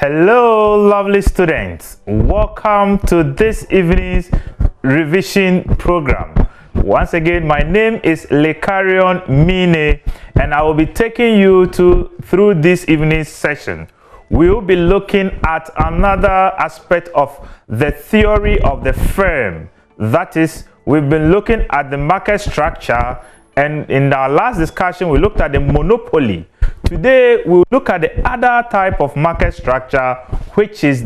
Hello, lovely students. Welcome to this evening's revision program. Once again, my name is Lekarion Mine, and I will be taking you through this evening's session. We will be looking at another aspect of the theory of the firm. That is, we've been looking at the market structure, and in our last discussion, we looked at the monopoly. Today, we'll look at the other type of market structure, which is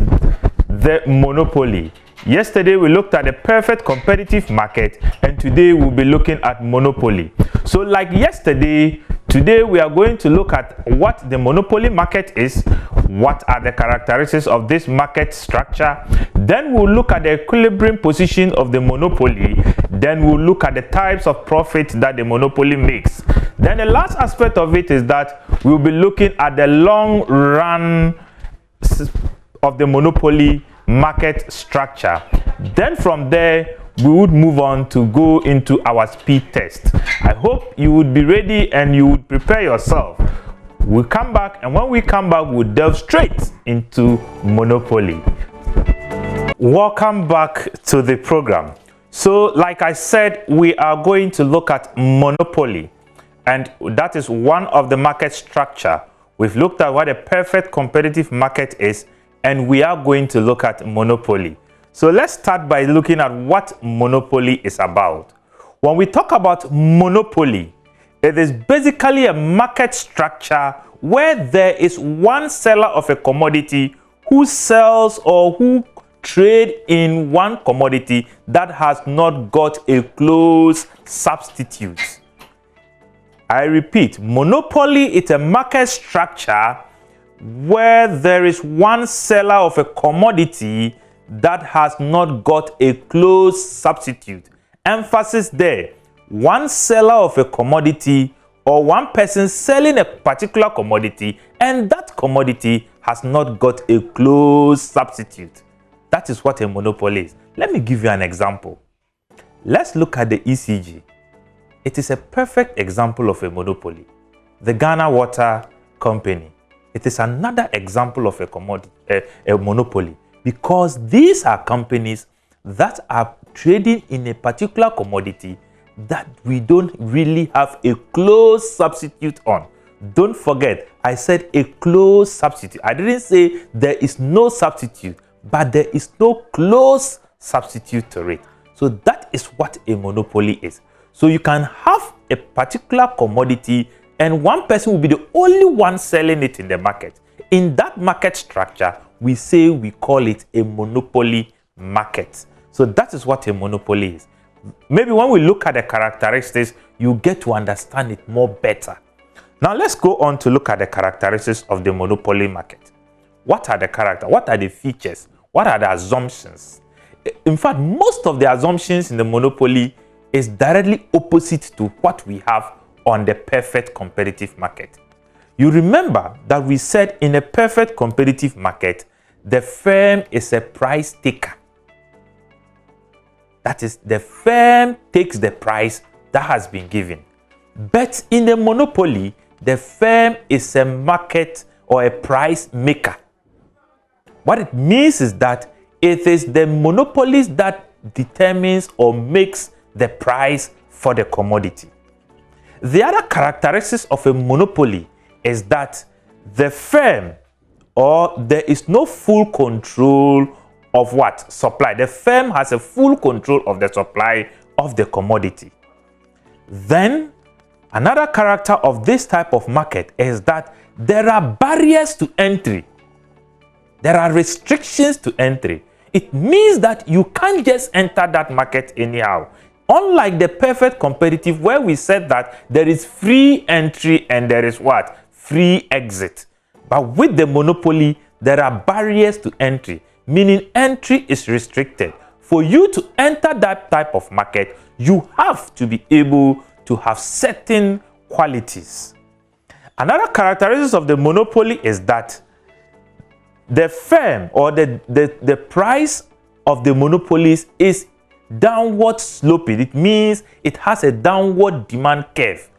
the monopoly. Yesterday, we looked at the perfect competitive market, and today we'll be looking at monopoly. So like yesterday, today we are going to look at what the monopoly market is, what are the characteristics of this market structure. Then we'll look at the equilibrium position of the monopoly. Then we'll look at the types of profit that the monopoly makes. Then the last aspect of it is that we'll be looking at the long run of the monopoly market structure. Then from there, we would move on to go into our speed test. I hope you would be ready and you would prepare yourself. We'll come back, and when we come back, we'll delve straight into monopoly. Welcome back to the program. So like I said, we are going to look at monopoly, and that is one of the market structure. We've looked at what a perfect competitive market is, and we are going to look at monopoly. So let's start by looking at what monopoly is about. When we talk about monopoly, it is basically a market structure where there is one seller of a commodity who sells or who trade in one commodity that has not got a close substitute. I repeat, monopoly is a market structure where there is one seller of a commodity that has not got a close substitute. Emphasis there, one seller of a commodity or one person selling a particular commodity, and that commodity has not got a close substitute. That is what a monopoly is. Let me give you an example. Let's look at the ECG. It is a perfect example of a monopoly. The Ghana Water Company. It is another example of a monopoly, because these are companies that are trading in a particular commodity that we don't really have a close substitute on. Don't forget, I said a close substitute. I didn't say there is no substitute, but there is no close substitute to it. So that is what a monopoly is. So you can have a particular commodity and one person will be the only one selling it in the market. In that market structure, we call it a monopoly market. So that is what a monopoly is. Maybe when we look at the characteristics, you get to understand it more better. Now let's go on to look at the characteristics of the monopoly market. What are the characters? What are the features? What are the assumptions? In fact, most of the assumptions in the monopoly is directly opposite to what we have on the perfect competitive market. You remember that we said in a perfect competitive market, the firm is a price taker. That is, the firm takes the price that has been given. But in the monopoly, the firm is a market or a price maker. What it means is that it is the monopolist that determines or makes the price for the commodity. The other characteristics of a monopoly is that the firm, or there is no full control of what? Supply. The firm has a full control of the supply of the commodity. Then, another character of this type of market is that there are barriers to entry. There are restrictions to entry. It means that you can't just enter that market anyhow. Unlike the perfect competitive, where we said that there is free entry and there is what? Free exit. But with the monopoly, there are barriers to entry, meaning entry is restricted. For you to enter that type of market, you have to be able to have certain qualities. Another characteristic of the monopoly is that the firm or the price of the monopolies is downward sloping. It means it has a downward demand curve.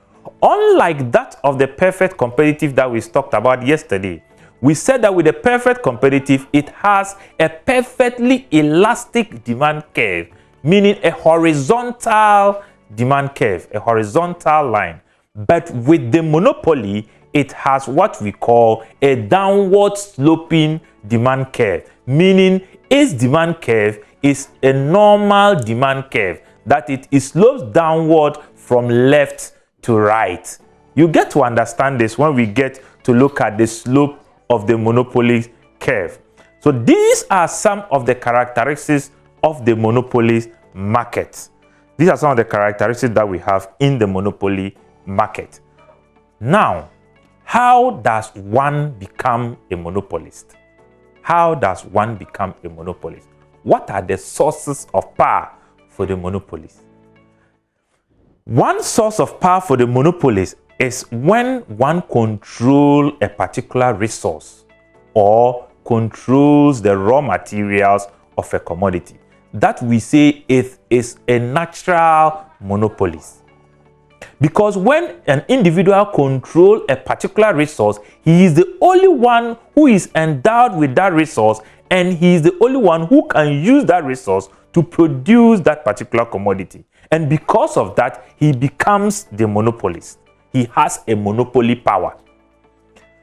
Unlike that of the perfect competitive that we talked about yesterday, We said that with a perfect competitive, it has a perfectly elastic demand curve, meaning a horizontal demand curve, a horizontal line. But with the monopoly, it has what we call a downward sloping demand curve, meaning its demand curve is a normal demand curve, that it slopes downward from left to right. You get to understand this when we get to look at the slope of the monopoly curve. So these are some of the characteristics of the monopoly market. These are some of the characteristics that we have in the monopoly market. Now, how does one become a monopolist? How does one become a monopolist? What are the sources of power for the monopolist? One source of power for the monopolist is when one controls a particular resource or controls the raw materials of a commodity. That we say it is a natural monopolist. Because when an individual controls a particular resource, he is the only one who is endowed with that resource, and he is the only one who can use that resource to produce that particular commodity. And because of that, he becomes the monopolist. He has a monopoly power.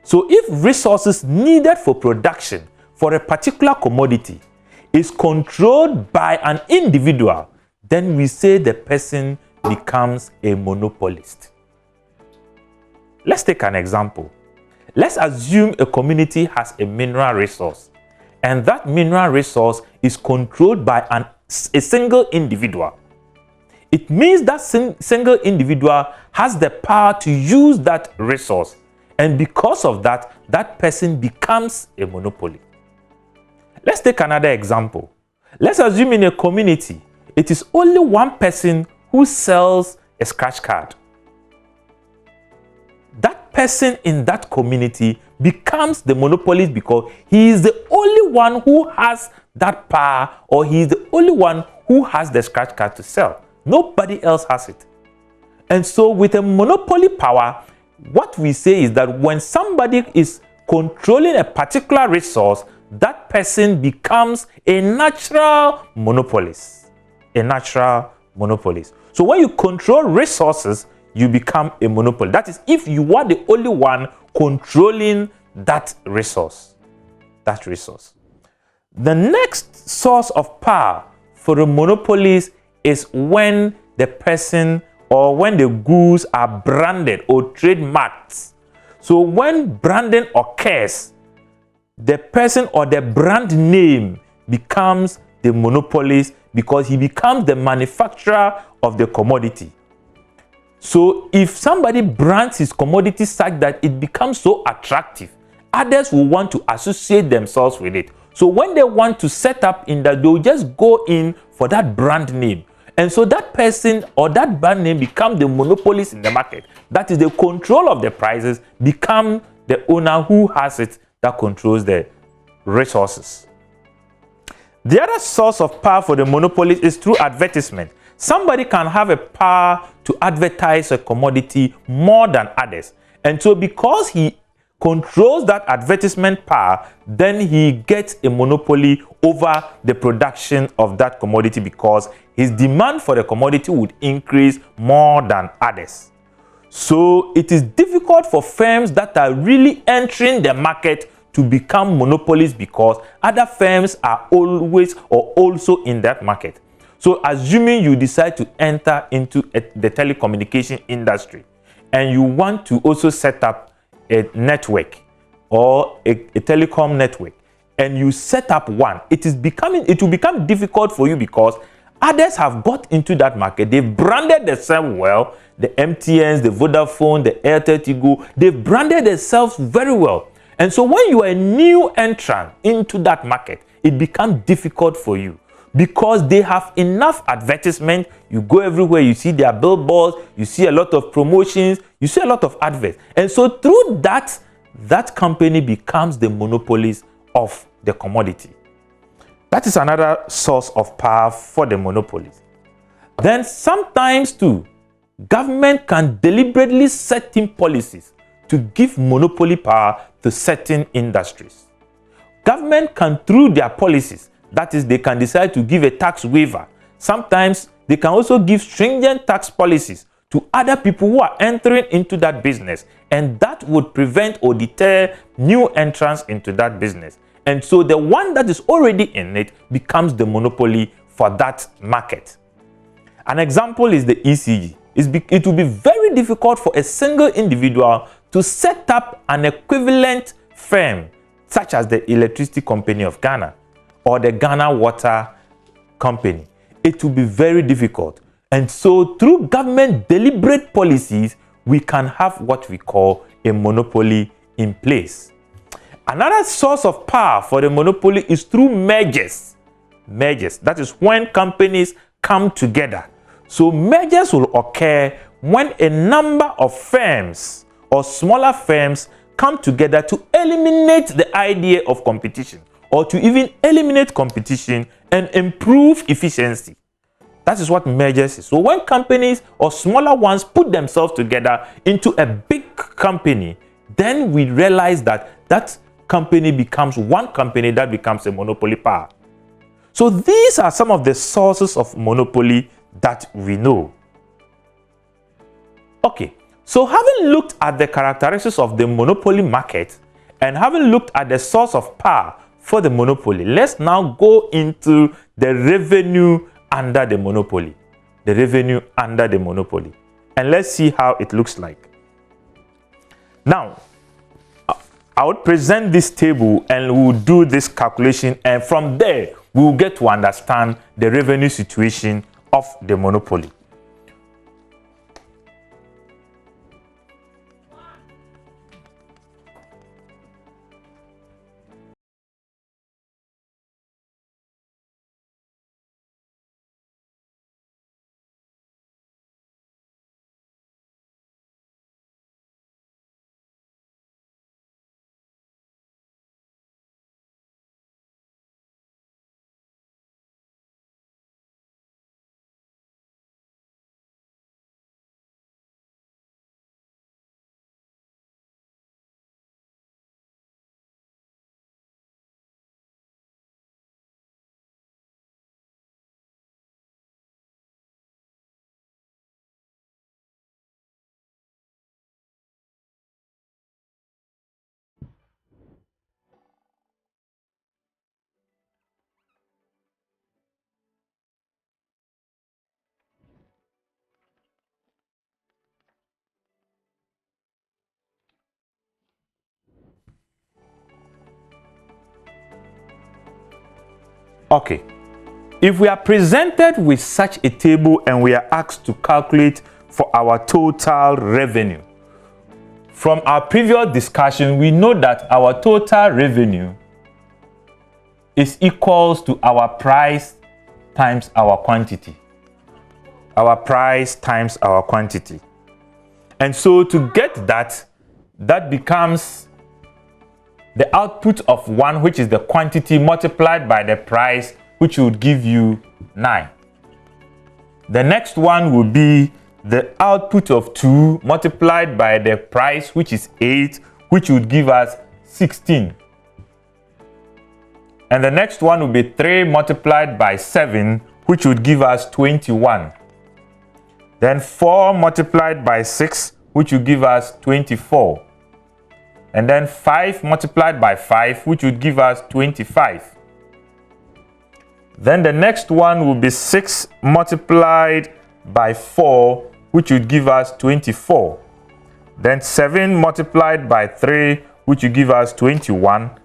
So if resources needed for production for a particular commodity is controlled by an individual, then we say the person becomes a monopolist. Let's take an example. Let's assume a community has a mineral resource, and that mineral resource is controlled by a single individual. It means that single individual has the power to use that resource, and because of that, that person becomes a monopoly. Let's take another example. Let's assume in a community, it is only one person who sells a scratch card. That person in that community becomes the monopolist because he is the only one who has that power, or he is the only one who has the scratch card to sell. Nobody else has it. And so with a monopoly power, what we say is that when somebody is controlling a particular resource, that person becomes a natural monopolist. A natural monopolist. So when you control resources, you become a monopoly. That is, if you are the only one controlling that resource. That resource. The next source of power for a monopolist is when the person or when the goods are branded or trademarked. So when branding occurs, the person or the brand name becomes the monopolist because he becomes the manufacturer of the commodity. So if somebody brands his commodity such that it becomes so attractive, others will want to associate themselves with it. So when they want to set up in that, they'll just go in for that brand name. And so that person or that brand name becomes the monopolist in the market. That is, the control of the prices become the owner who has it, that controls the resources. The other source of power for the monopolist is through advertisement. Somebody can have a power to advertise a commodity more than others. And so because he controls that advertisement power, then he gets a monopoly over the production of that commodity because his demand for the commodity would increase more than others. So it is difficult for firms that are really entering the market to become monopolies because other firms are always or also in that market. So assuming you decide to enter into the telecommunication industry and you want to also set up a network or a telecom network, and you set up one, it will become difficult for you because others have got into that market. They've branded themselves well. The MTNs, the Vodafone, the Airtel, Tigo, they've branded themselves very well. And so when you are a new entrant into that market, it becomes difficult for you because they have enough advertisement. You go everywhere, you see their billboards, you see a lot of promotions, you see a lot of adverts. And so through that, that company becomes the monopolist of the commodity. That is another source of power for the monopolist. Then sometimes too, government can deliberately set in policies to give monopoly power to certain industries. Government can, through their policies, that is, they can decide to give a tax waiver. Sometimes they can also give stringent tax policies to other people who are entering into that business, and that would prevent or deter new entrants into that business. And so the one that is already in it becomes the monopoly for that market. An example is the ECG. It will be very difficult for a single individual to set up an equivalent firm such as the Electricity Company of Ghana or the Ghana Water Company. It will be very difficult. And so through government deliberate policies, we can have what we call a monopoly in place. Another source of power for the monopoly is through mergers. Mergers, that is when companies come together. So mergers will occur when a number of firms or smaller firms come together to eliminate the idea of competition, or to even eliminate competition and improve efficiency. That is what mergers is. So when companies or smaller ones put themselves together into a big company, then we realize that that company becomes one company that becomes a monopoly power. So these are some of the sources of monopoly that we know. Okay, so having looked at the characteristics of the monopoly market and having looked at the source of power for the monopoly, let's now go into the revenue under the monopoly. The revenue under the monopoly. And let's see how it looks like. Now, I would present this table and we'll do this calculation, and from there we'll get to understand the revenue situation of the monopoly. Okay, if we are presented with such a table and we are asked to calculate for our total revenue, from our previous discussion, we know that our total revenue is equals to our price times our quantity. Our price times our quantity. And so to get that, that becomes the output of 1, which is the quantity, multiplied by the price, which would give you 9. The next one will be the output of 2 multiplied by the price, which is 8, which would give us 16. And the next one will be 3 multiplied by 7, which would give us 21. Then 4 multiplied by 6, which will give us 24. And then 5 multiplied by 5, which would give us 25. Then the next one will be 6 multiplied by 4, which would give us 24. Then 7 multiplied by 3, which will give us 21.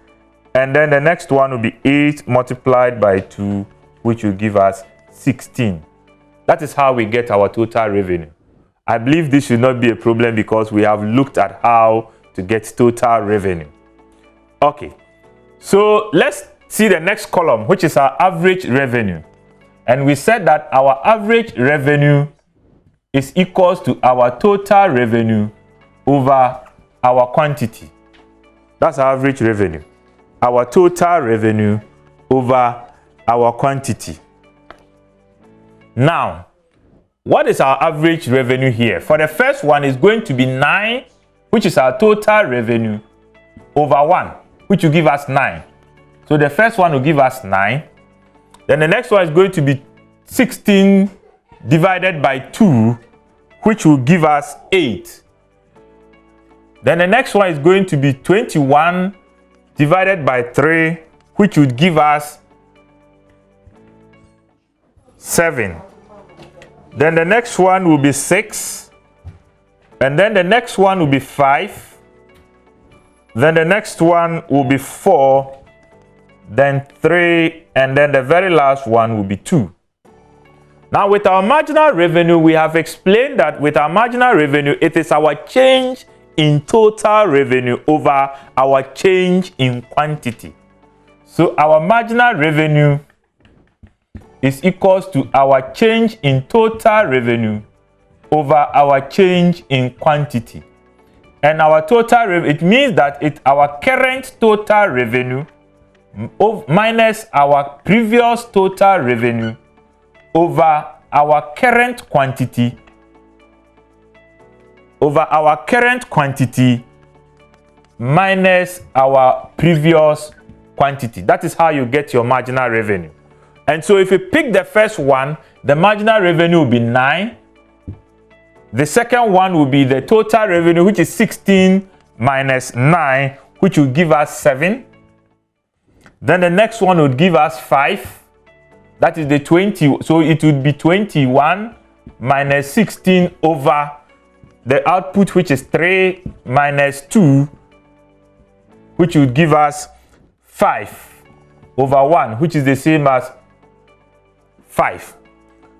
And then the next one will be 8 multiplied by 2, which will give us 16. That is how we get our total revenue. I believe this should not be a problem because we have looked at how to get total revenue. Okay, so let's see the next column, which is our average revenue. And we said that our average revenue is equals to our total revenue over our quantity. That's our average revenue. Our total revenue over our quantity. Now, what is our average revenue here? For the first one is going to be 9 which is our total revenue, over 1, which will give us 9. So the first one will give us 9. Then the next one is going to be 16 divided by 2, which will give us 8. Then the next one is going to be 21 divided by 3, which would give us 7. Then the next one will be 6. And then the next one will be 5. Then the next one will be 4. Then 3. And then the very last one will be 2. Now with our marginal revenue, we have explained that with our marginal revenue, it is our change in total revenue over our change in quantity. So our marginal revenue is equals to our change in total revenue over our change in quantity. And our total revenue, it means that it's our current total revenue minus our previous total revenue over our current quantity minus our previous quantity. That is how you get your marginal revenue. And so if you pick the first one, the marginal revenue will be 9. The second one will be the total revenue, which is 16 minus 9, which will give us 7. Then the next one would give us 5. That is the 20. So it would be 21 minus 16 over the output, which is 3 minus 2, which would give us 5 over 1, which is the same as 5.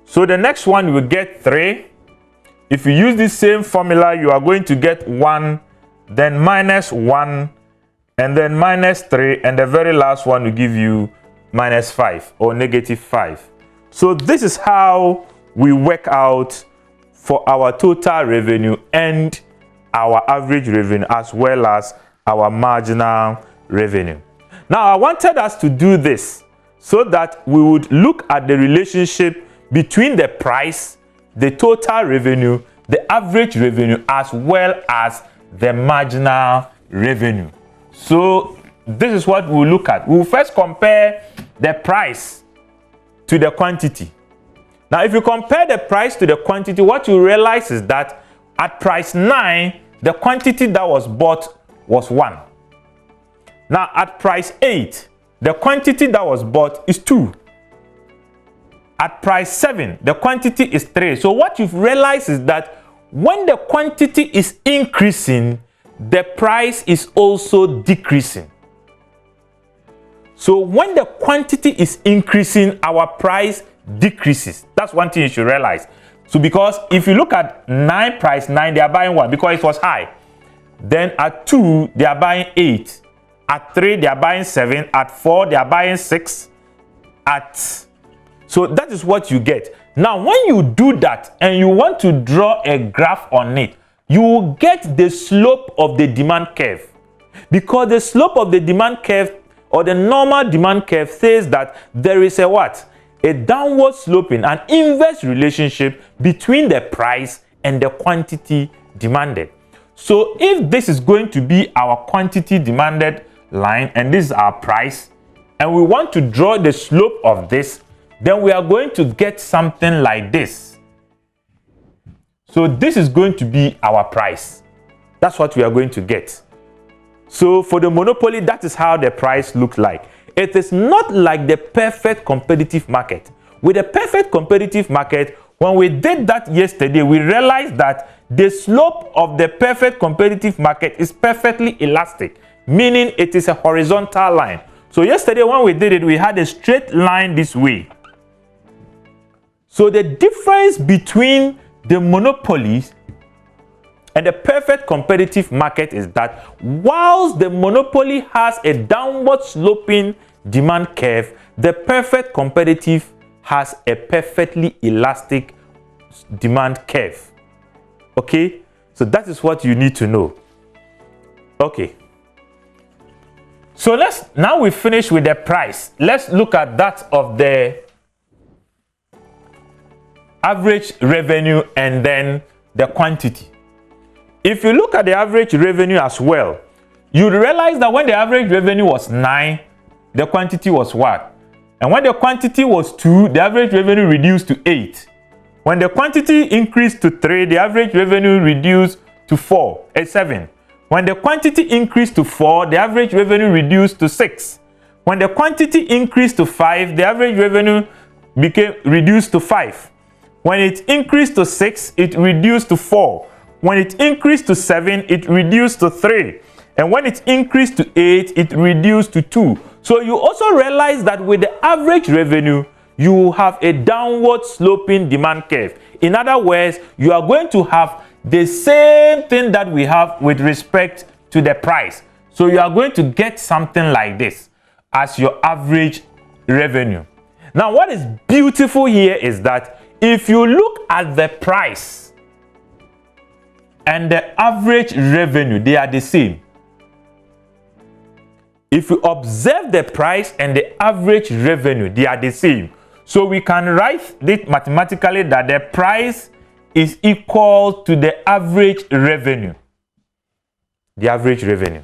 So the next one you will get 3. If you use this same formula, you are going to get 1, then minus 1, and then minus 3, and the very last one will give you minus 5 or negative 5. So this is how we work out for our total revenue and our average revenue, as well as our marginal revenue. Now I wanted us to do this so that we would look at the relationship between the price, the total revenue, the average revenue, as well as the marginal revenue. So this is what we'll look at. We'll first compare the price to the quantity. Now, if you compare the price to the quantity, what you realize is that at price 9, the quantity that was bought was 1. Now, at price 8, the quantity that was bought is 2. At price 7, the quantity is 3. So what you've realized is that when the quantity is increasing, the price is also decreasing. So when the quantity is increasing, our price decreases. That's one thing you should realize. So because if you look at price 9, they are buying 1 because it was high. Then at 2, they are buying 8. At 3, they are buying 7. At 4, they are buying 6. So that is what you get. Now, when you do that and you want to draw a graph on it, you will get the slope of the demand curve. Because the slope of the demand curve, or the normal demand curve, says that there is a what? A downward sloping, an inverse relationship between the price and the quantity demanded. So if this is going to be our quantity demanded line and this is our price, and we want to draw the slope of this, then we are going to get something like this. So this is going to be our price. That's what we are going to get. So for the monopoly, that is how the price looks like. It is not like the perfect competitive market. With a perfect competitive market, when we did that yesterday, we realized that the slope of the perfect competitive market is perfectly elastic, meaning it is a horizontal line. So yesterday when we did it, we had a straight line this way. So the difference between the monopolies and the perfect competitive market is that whilst the monopoly has a downward sloping demand curve, the perfect competitive has a perfectly elastic demand curve. Okay, so that is what you need to know. Okay, so now we finish with the price. Let's look at that of the average revenue and then the quantity. if you look at the average revenue as well, you'd realize that when the average revenue was 9, the quantity was what? And when the quantity was 2, the average revenue reduced to 8. When the quantity increased to 3, the average revenue reduced to 7. When the quantity increased to 4, the average revenue reduced to 6. When the quantity increased to 5, the average revenue became reduced to 5. When it increased to 6, it reduced to 4. When it increased to 7, it reduced to 3. And when it increased to 8, it reduced to 2. So you also realize that with the average revenue, you have a downward sloping demand curve. In other words, you are going to have the same thing that we have with respect to the price. So you are going to get something like this as your average revenue. Now, what is beautiful here is that if you look at the price and the average revenue, they are the same. If you observe the price and the average revenue, they are the same. So we can write it mathematically that the price is equal to the average revenue. The average revenue.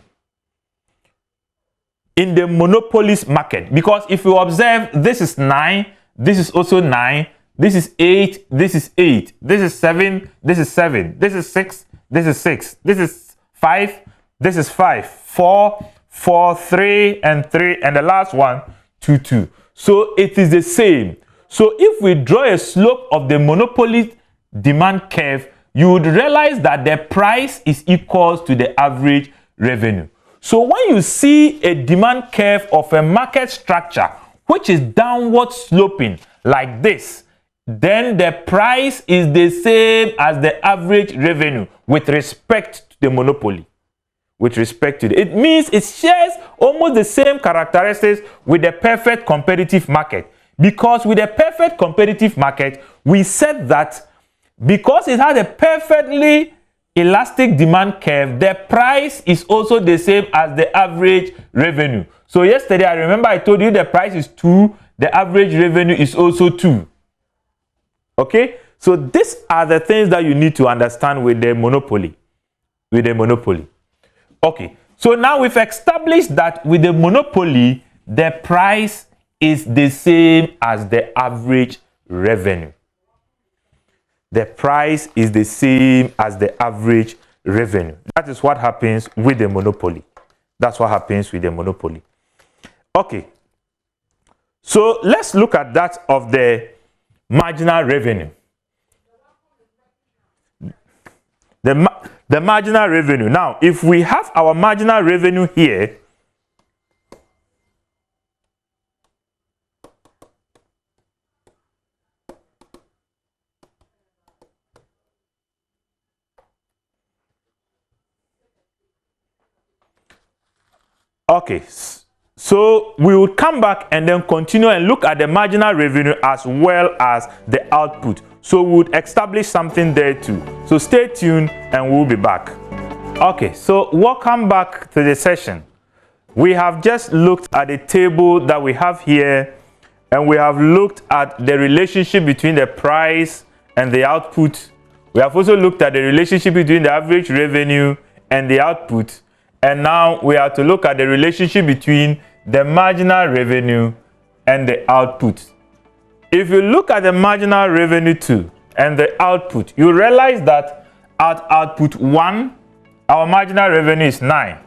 In the monopolist market, because if you observe, this is 9, this is also 9, this is 8, this is 8, this is 7, this is 7, this is 6, this is 6, this is 5, this is 5, 4, 4, 3, and 3, and the last one, 2, 2. So it is the same. So if we draw a slope of the monopoly demand curve, you would realize that the price is equal to the average revenue. So when you see a demand curve of a market structure which is downward sloping like this, then the price is the same as the average revenue with respect to the monopoly. With respect to it means it shares almost the same characteristics with the perfect competitive market. Because with a perfect competitive market, we said that because it has a perfectly elastic demand curve, the price is also the same as the average revenue. So yesterday, I remember I told you the price is 2, the average revenue is also 2. Okay? So these are the things that you need to understand with the monopoly. With the monopoly. Okay, so now we've established that with the monopoly, the price is the same as the average revenue. The price is the same as the average revenue. That is what happens with the monopoly. That's what happens with the monopoly. Okay, so let's look at that of the marginal revenue. The marginal revenue. Now, if we have our marginal revenue here, okay, so we will come back and then continue and look at the marginal revenue as well as the output. So we would establish something there too. So stay tuned and we'll be back. Okay, so welcome back to the session. We have just looked at the table that we have here, and we have looked at the relationship between the price and the output. We have also looked at the relationship between the average revenue and the output. And now we have to look at the relationship between the marginal revenue and the output. If you look at the marginal revenue 2 and the output, you realize that at output 1, our marginal revenue is 9.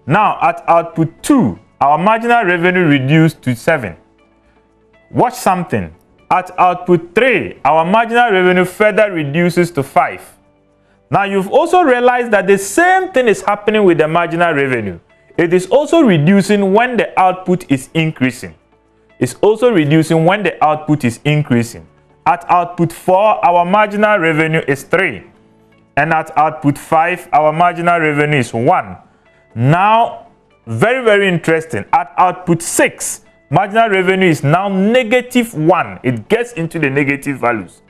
Now at output 2, our marginal revenue reduced to 7. Watch something. At output 3, our marginal revenue further reduces to 5. Now you've also realized that the same thing is happening with the marginal revenue. It is also reducing when the output is increasing. It's also reducing when the output is increasing. At output 4, our marginal revenue is 3. And at output 5, our marginal revenue is 1. Now, very, very interesting. At output 6, marginal revenue is now -1. It gets into the negative values.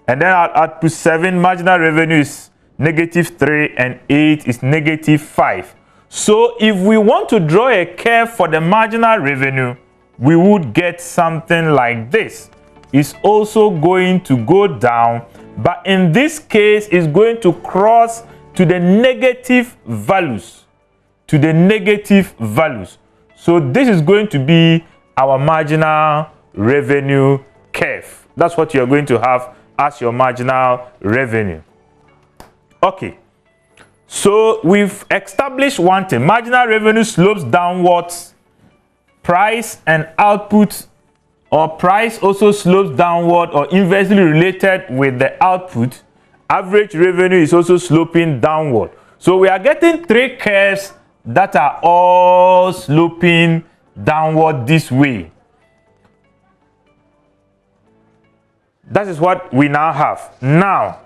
And then at output 7, marginal revenue is -3 and 8 is -5. So if we want to draw a curve for the marginal revenue, we would get something like this. It's also going to go down, but in this case, it's going to cross to the negative values. To the negative values. So this is going to be our marginal revenue curve. That's what you're going to have as your marginal revenue. Okay. So we've established one thing. Marginal revenue slopes downwards. Price and output, or price also slopes downward or inversely related with the output. Average revenue is also sloping downward. So we are getting three curves that are all sloping downward this way. That is what we now have. Now,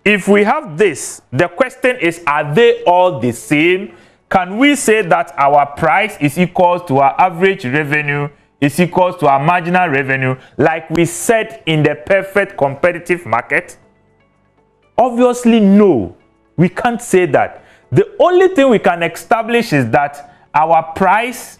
if we have this, the question is, are they all the same? Can we say that our price is equal to our average revenue is equal to our marginal revenue, like we said in the perfect competitive market? Obviously, no. We can't say that. The only thing we can establish is that our price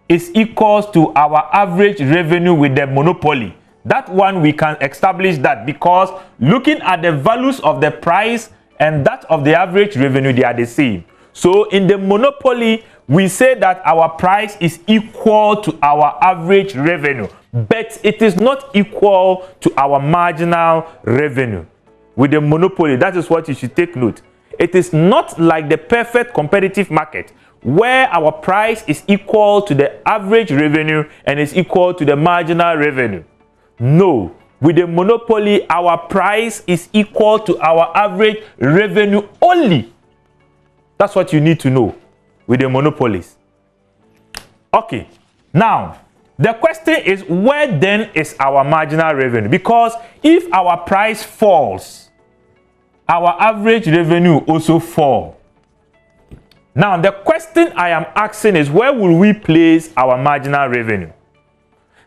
is equal to our average revenue with the monopoly. That one we can establish that, because looking at the values of the price and that of the average revenue, they are the same. So in the monopoly, we say that our price is equal to our average revenue, but it is not equal to our marginal revenue. With the monopoly, that is what you should take note. It is not like the perfect competitive market, where our price is equal to the average revenue and is equal to the marginal revenue. No, with the monopoly, our price is equal to our average revenue only. That's what you need to know with the monopolies. Okay, now the question is, where then is our marginal revenue? Because if our price falls, our average revenue also falls. Now the question I am asking is, where will we place our marginal revenue?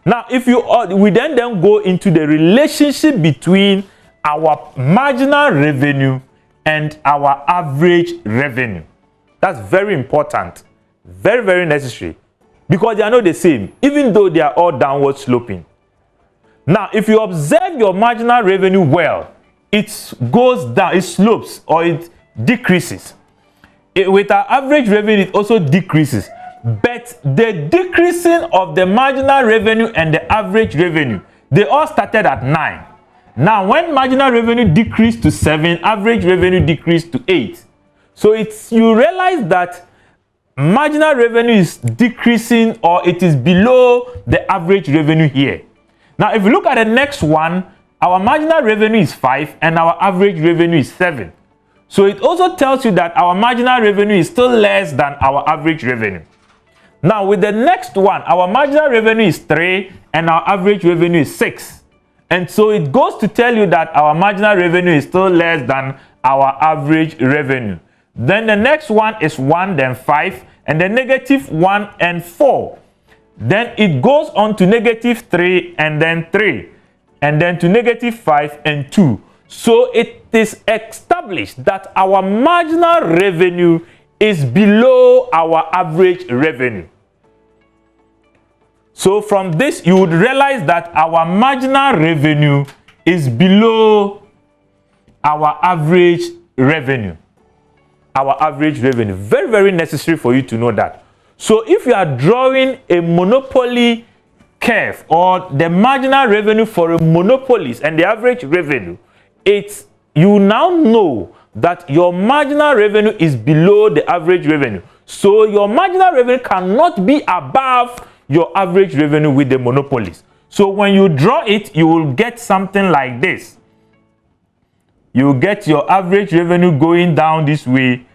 Now, if we then go into the relationship between our marginal revenue and our average revenue. That's very important, very, very necessary, because they are not the same, even though they are all downward sloping. Now, if you observe your marginal revenue well, it goes down, it slopes or it decreases. With our average revenue, it also decreases. But the decreasing of the marginal revenue and the average revenue, they all started at 9. Now, when marginal revenue decreased to 7, average revenue decreased to 8. So you realize that marginal revenue is decreasing, or it is below the average revenue here. Now, if you look at the next one, our marginal revenue is 5 and our average revenue is 7. So it also tells you that our marginal revenue is still less than our average revenue. Now, with the next one, our marginal revenue is 3 and our average revenue is 6. And so it goes to tell you that our marginal revenue is still less than our average revenue. Then the next one is 1, then 5, and then negative 1 and 4. Then it goes on to negative 3 and then 3, and then to negative 5 and 2. So it is established that our marginal revenue is below our average revenue. So from this, you would realize that our marginal revenue is below our average revenue. Our average revenue. Very, very necessary for you to know that. So if you are drawing a monopoly curve, or the marginal revenue for a monopolist and the average revenue, you now know that your marginal revenue is below the average revenue. So your marginal revenue cannot be above your average revenue with the monopolist. So when you draw it, you will get something like this. You will get your average revenue going down this way,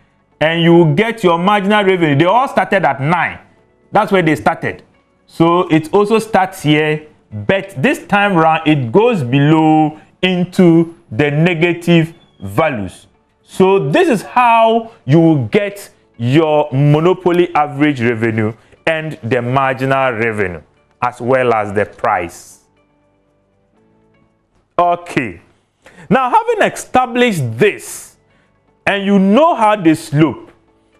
and you will get your marginal revenue. They all started at 9. That's where they started. So it also starts here, but this time around it goes below into the negative values. So this is how you will get your monopoly average revenue and the marginal revenue, as well as the price. Okay. Now, having established this, and you know how they slope,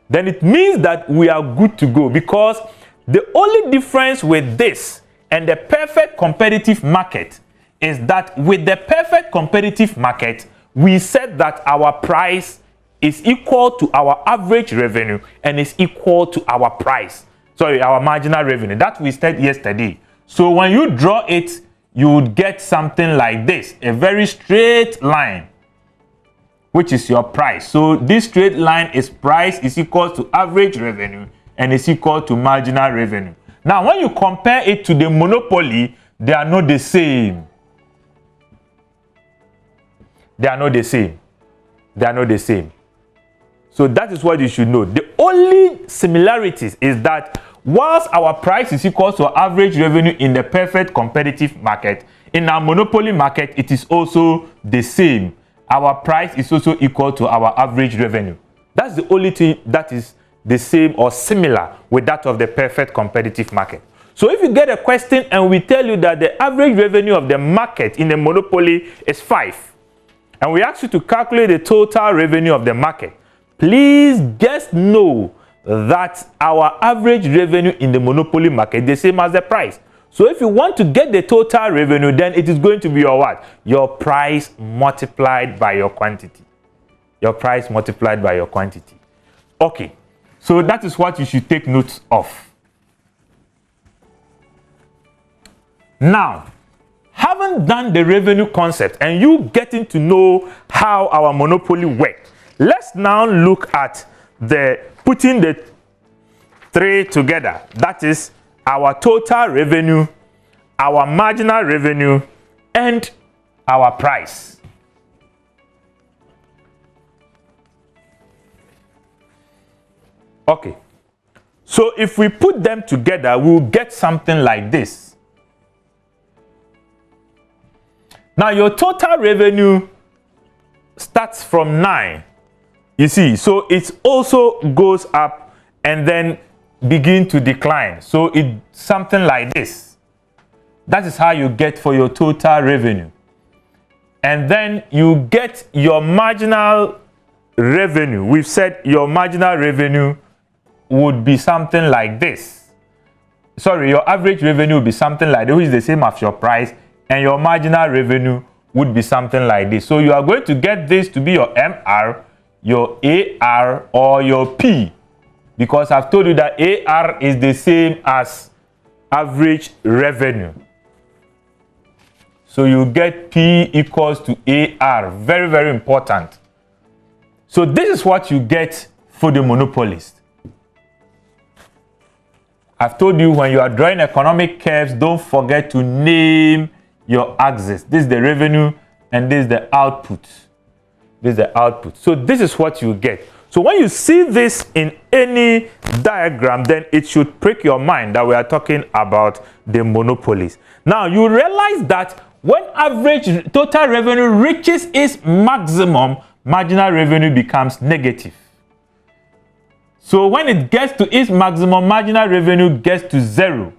then it means that we are good to go, because the only difference with this and the perfect competitive market is that with the perfect competitive market, we said that our price is equal to our average revenue and is equal to our price. Sorry, our marginal revenue. That we said yesterday. So when you draw it, you would get something like this, a very straight line, which is your price. So this straight line is price is equal to average revenue and is equal to marginal revenue. Now, when you compare it to the monopoly, they are not the same. They are not the same. They are not the same. So that is what you should know. The only similarities is that whilst our price is equal to our average revenue in the perfect competitive market, in our monopoly market, it is also the same. Our price is also equal to our average revenue. That's the only thing that is the same or similar with that of the perfect competitive market. So if you get a question and we tell you that the average revenue of the market in the monopoly is 5, and we ask you to calculate the total revenue of the market, please just know that our average revenue in the monopoly market is the same as the price. So if you want to get the total revenue, then it is going to be your what? Your price multiplied by your quantity. Your price multiplied by your quantity. Okay, so that is what you should take note of. Now, having done the revenue concept and you getting to know how our monopoly works, let's now look at the putting the three together. That is our total revenue, our marginal revenue, and our price. Okay. So if we put them together, we'll get something like this. Now your total revenue starts from 9. You see, so it also goes up and then begin to decline. So it's something like this. That is how you get for your total revenue. And then you get your marginal revenue. We've said your marginal revenue would be something like this. Sorry, your average revenue would be something like this, which is the same as your price, and your marginal revenue would be something like this. So you are going to get this to be your MR, your AR, or your P, because I've told you that AR is the same as average revenue. So you get P equals to AR. Very, very important. So this is what you get for the monopolist. I've told you when you are drawing economic curves, don't forget to name your axis. This is the revenue and this is the output. This is the output. So this is what you get. So when you see this in any diagram, then it should prick your mind that we are talking about the monopolies. Now you realize that when average total revenue reaches its maximum, marginal revenue becomes negative. So when it gets to its maximum, marginal revenue gets to 0.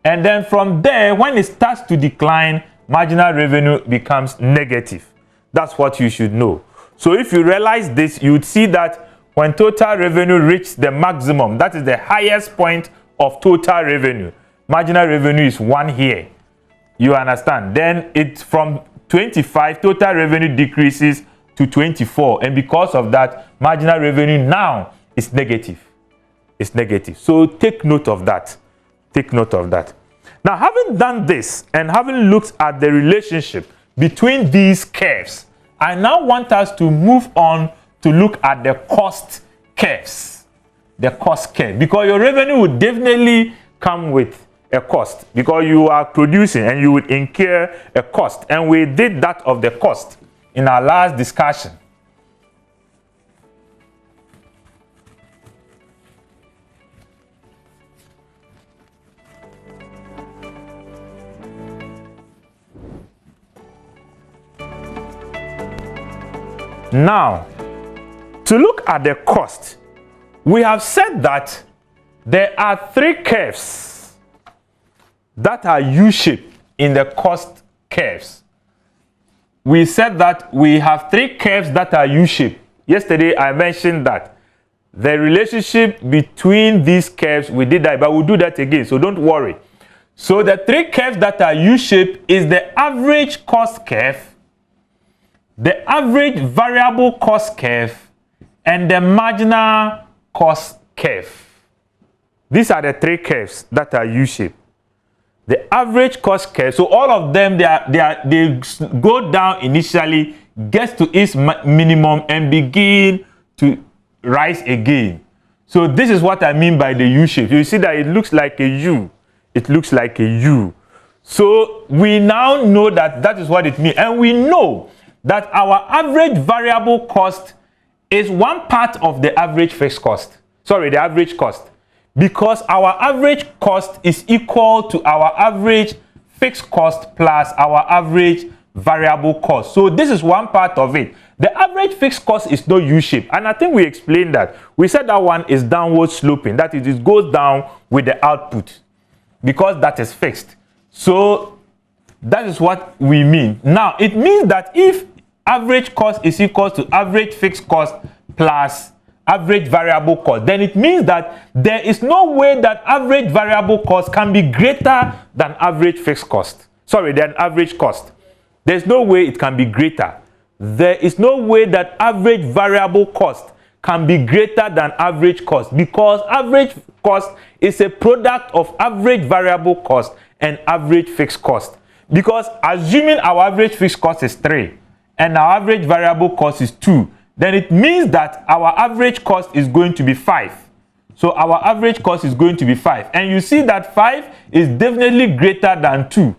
And then from there, when it starts to decline, marginal revenue becomes negative. That's what you should know. So if you realize this, you would see that when total revenue reaches the maximum, that is the highest point of total revenue, marginal revenue is 1 here. You understand? Then it from 25, total revenue decreases to 24. And because of that, marginal revenue now is negative. It's negative. So take note of that. Take note of that. Now, having done this and having looked at the relationship between these curves, I now want us to move on to look at the cost curves. The cost curve. Because your revenue would definitely come with a cost. Because you are producing and you would incur a cost. And we did that of the cost in our last discussion. Now, to look at the cost, we have said that there are 3 curves that are U-shaped in the cost curves. We said that we have 3 curves that are U-shaped. Yesterday, I mentioned that. The relationship between these curves, we did that, but we'll do that again, so don't worry. So the 3 curves that are U-shaped is the average cost curve, the average variable cost curve, and the marginal cost curve. These are the three curves that are U-shaped. The average cost curve, so all of them, they go down initially, gets to its minimum, and begin to rise again. So this is what I mean by the U-shape. You see that it looks like a U. It looks like a U. So we now know that that is what it means. And we know that our average variable cost is one part of the average fixed cost. Sorry, the average cost. Because our average cost is equal to our average fixed cost plus our average variable cost. So this is one part of it. The average fixed cost is not U-shaped. And I think we explained that. We said that one is downward sloping. That is, it goes down with the output because that is fixed. So that is what we mean. Now, it means that if average cost is equal to average fixed cost plus average variable cost, then it means that there is no way that average variable cost can be greater than average fixed cost. Sorry, than average cost. There's no way it can be greater. There is no way that average variable cost can be greater than average cost, because average cost is a product of average variable cost and average fixed cost. Because assuming our average fixed cost is 3 and our average variable cost is 2, then it means that our average cost is going to be 5. So our average cost is going to be 5. And you see that 5 is definitely greater than 2.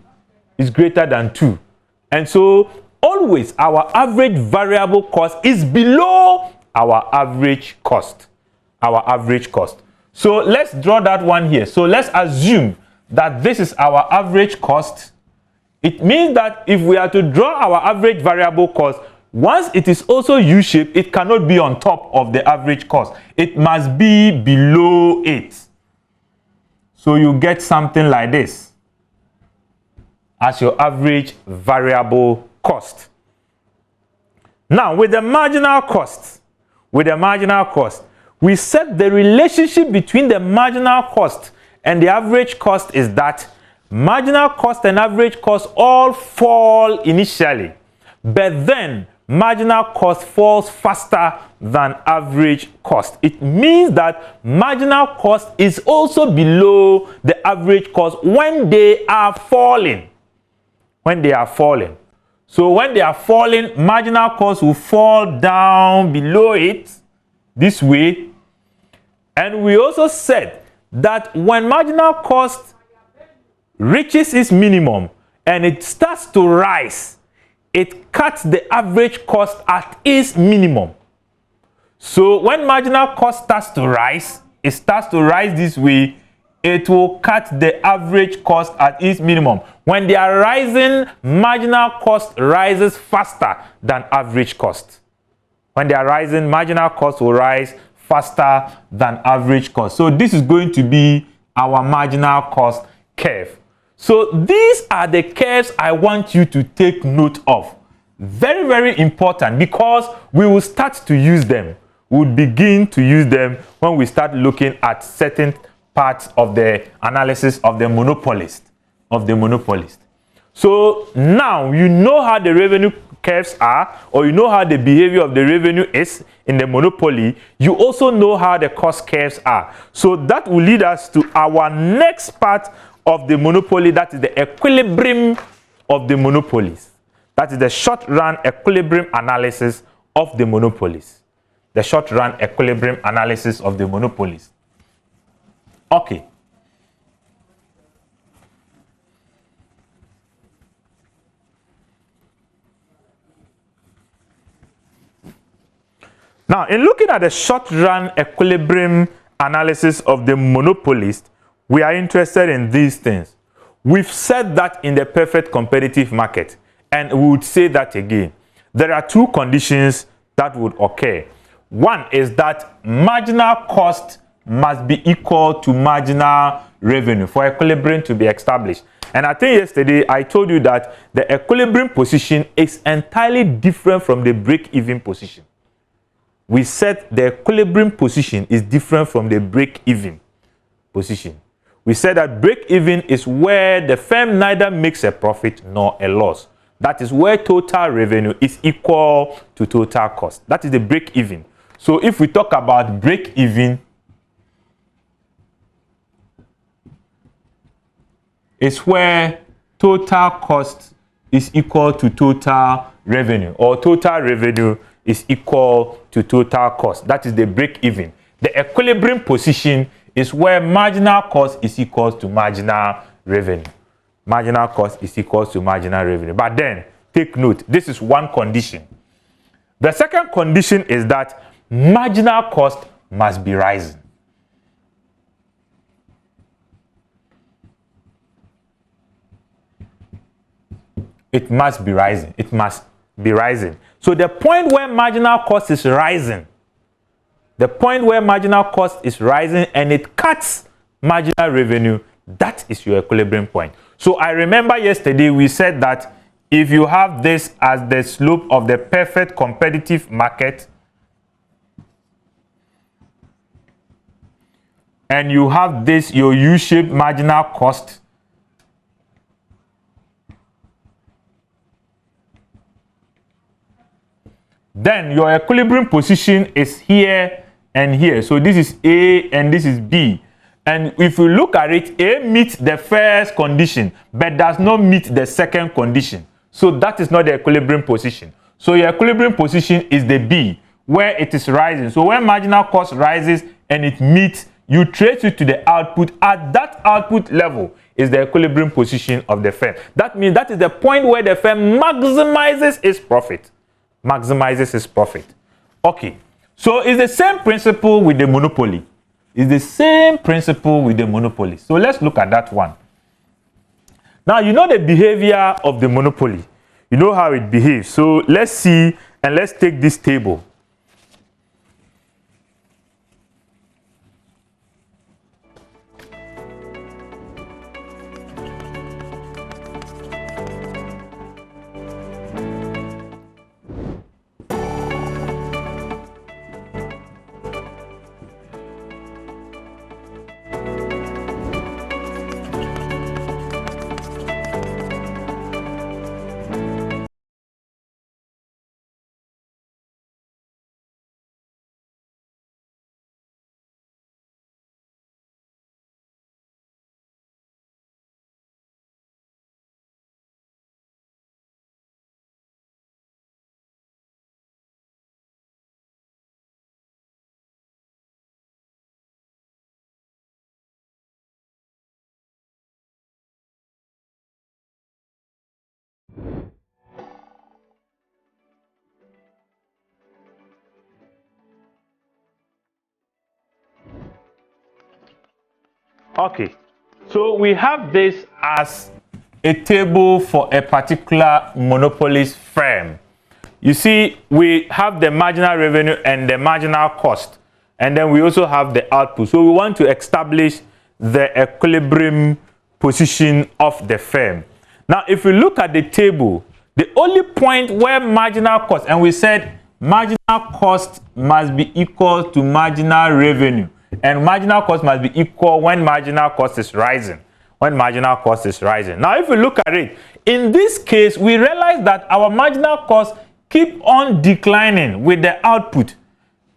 It's greater than 2. And so always our average variable cost is below our average cost. Our average cost. So let's draw that one here. So let's assume that this is our average cost. It means that if we are to draw our average variable cost, once it is also U-shaped, it cannot be on top of the average cost. It must be below it. So you get something like this as your average variable cost. Now, with the marginal cost, we said the relationship between the marginal cost and the average cost is that marginal cost and average cost all fall initially, but then marginal cost falls faster than average cost. It means that marginal cost is also below the average cost when they are falling. When they are falling. So when they are falling, marginal cost will fall down below it this way. And we also said that when marginal cost reaches its minimum and it starts to rise, it cuts the average cost at its minimum. So when marginal cost starts to rise, it starts to rise this way, it will cut the average cost at its minimum. When they are rising, marginal cost rises faster than average cost. When they are rising, marginal cost will rise faster than average cost. So this is going to be our marginal cost curve. So these are the curves I want you to take note of. Very, very important, because we will start to use them. We'll begin to use them when we start looking at certain parts of the analysis of the monopolist. So now you know how the revenue curves are, or you know how the behavior of the revenue is in the monopoly. You also know how the cost curves are. So that will lead us to our next part of the monopoly, that is the equilibrium of the monopolies. That is the short-run equilibrium analysis of the monopolies. The short-run equilibrium analysis of the monopolies. Okay. Now, in looking at the short-run equilibrium analysis of the monopolist, we are interested in these things. We've said that in the perfect competitive market, and we would say that again. There are two conditions that would occur. One is that marginal cost must be equal to marginal revenue for equilibrium to be established. And I think yesterday I told you that the equilibrium position is entirely different from the break-even position. We said the equilibrium position is different from the break-even position. We said that break-even is where the firm neither makes a profit nor a loss. That is where total revenue is equal to total cost. That is the break even. So if we talk about break even, it's where total cost is equal to total revenue, or total revenue is equal to total cost. That is the break even. The equilibrium position is where marginal cost is equal to marginal revenue. Marginal cost is equal to marginal revenue. But then, take note, this is one condition. The second condition is that marginal cost must be rising. It must be rising. It must be rising. So the point where marginal cost is rising, the point where marginal cost is rising and it cuts marginal revenue, that is your equilibrium point. So I remember yesterday we said that if you have this as the slope of the perfect competitive market, and you have this, your U-shaped marginal cost, then your equilibrium position is here and here. So this is A and this is B. And if you look at it, A meets the first condition, but does not meet the second condition. So that is not the equilibrium position. So your equilibrium position is the B, where it is rising. So when marginal cost rises and it meets, you trace it to the output. At that output level is the equilibrium position of the firm. That means that is the point where the firm maximizes its profit. Maximizes its profit. Okay, so it's the same principle with the monopoly. It's the same principle with the monopoly. So let's look at that one. Now, you know the behavior of the monopoly. You know how it behaves. So let's see, and let's take this table. Okay, so we have this as a table for a particular monopolist firm. You see, we have the marginal revenue and the marginal cost, and then we also have the output. So we want to establish the equilibrium position of the firm. Now, if we look at the table, the only point where marginal cost, and we said marginal cost must be equal to marginal revenue. And marginal cost must be equal when marginal cost is rising. When marginal cost is rising. Now, if we look at it, in this case, we realize that our marginal cost keep on declining with the output.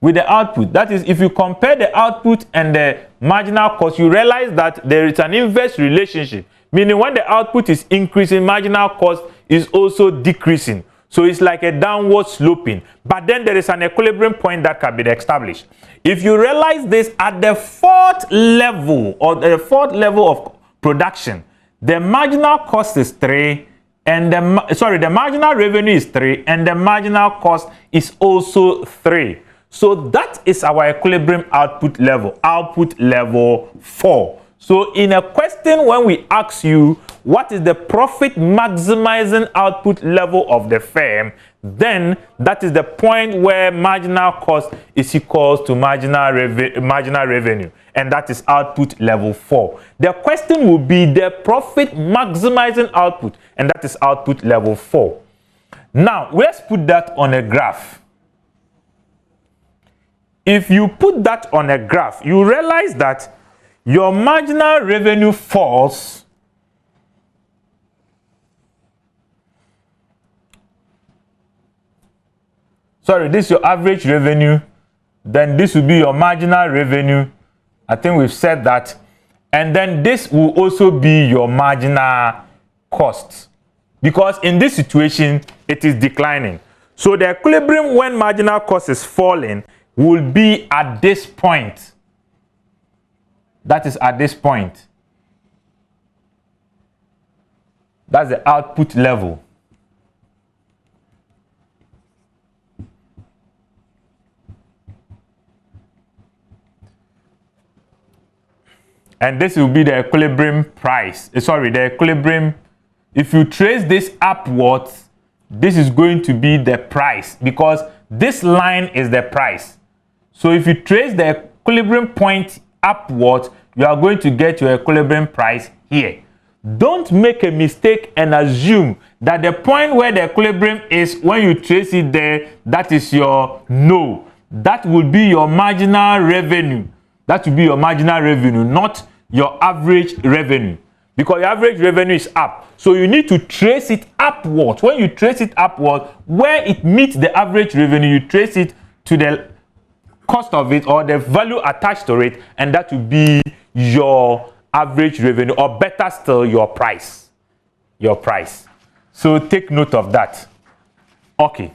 With the output. That is, if you compare the output and the marginal cost, you realize that there is an inverse relationship. Meaning when the output is increasing, marginal cost is also decreasing. So it's like a downward sloping. But then there is an equilibrium point that can be established. If you realize this at the fourth level, or the fourth level of production, the marginal cost is 3, and the marginal revenue is 3, and the marginal cost is also 3. So that is our equilibrium output level 4. So in a question, when we ask you what is the profit maximizing output level of the firm, then that is the point where marginal cost is equal to marginal revenue, and that is output level 4. The question will be the profit maximizing output, and that is output level 4. Now, let's put that on a graph. If you put that on a graph, you realize that your marginal revenue falls sorry, this is your average revenue, then this will be your marginal revenue. I think we've said that. And then this will also be your marginal cost, because in this situation it is declining. So the equilibrium when marginal cost is falling will be at this point. That is at this point. That's the output level. And this will be the equilibrium price. Sorry, the equilibrium. If you trace this upwards, this is going to be the price, because this line is the price. So if you trace the equilibrium point upwards, you are going to get your equilibrium price here. Don't make a mistake and assume that the point where the equilibrium is, when you trace it there, that is your no. That will be your marginal revenue. That will be your marginal revenue, not your average revenue, because your average revenue is up. So you need to trace it upward. When you trace it upward, where it meets the average revenue, you trace it to the cost of it or the value attached to it, and that will be your average revenue, or better still, your price. So take note of that. Okay.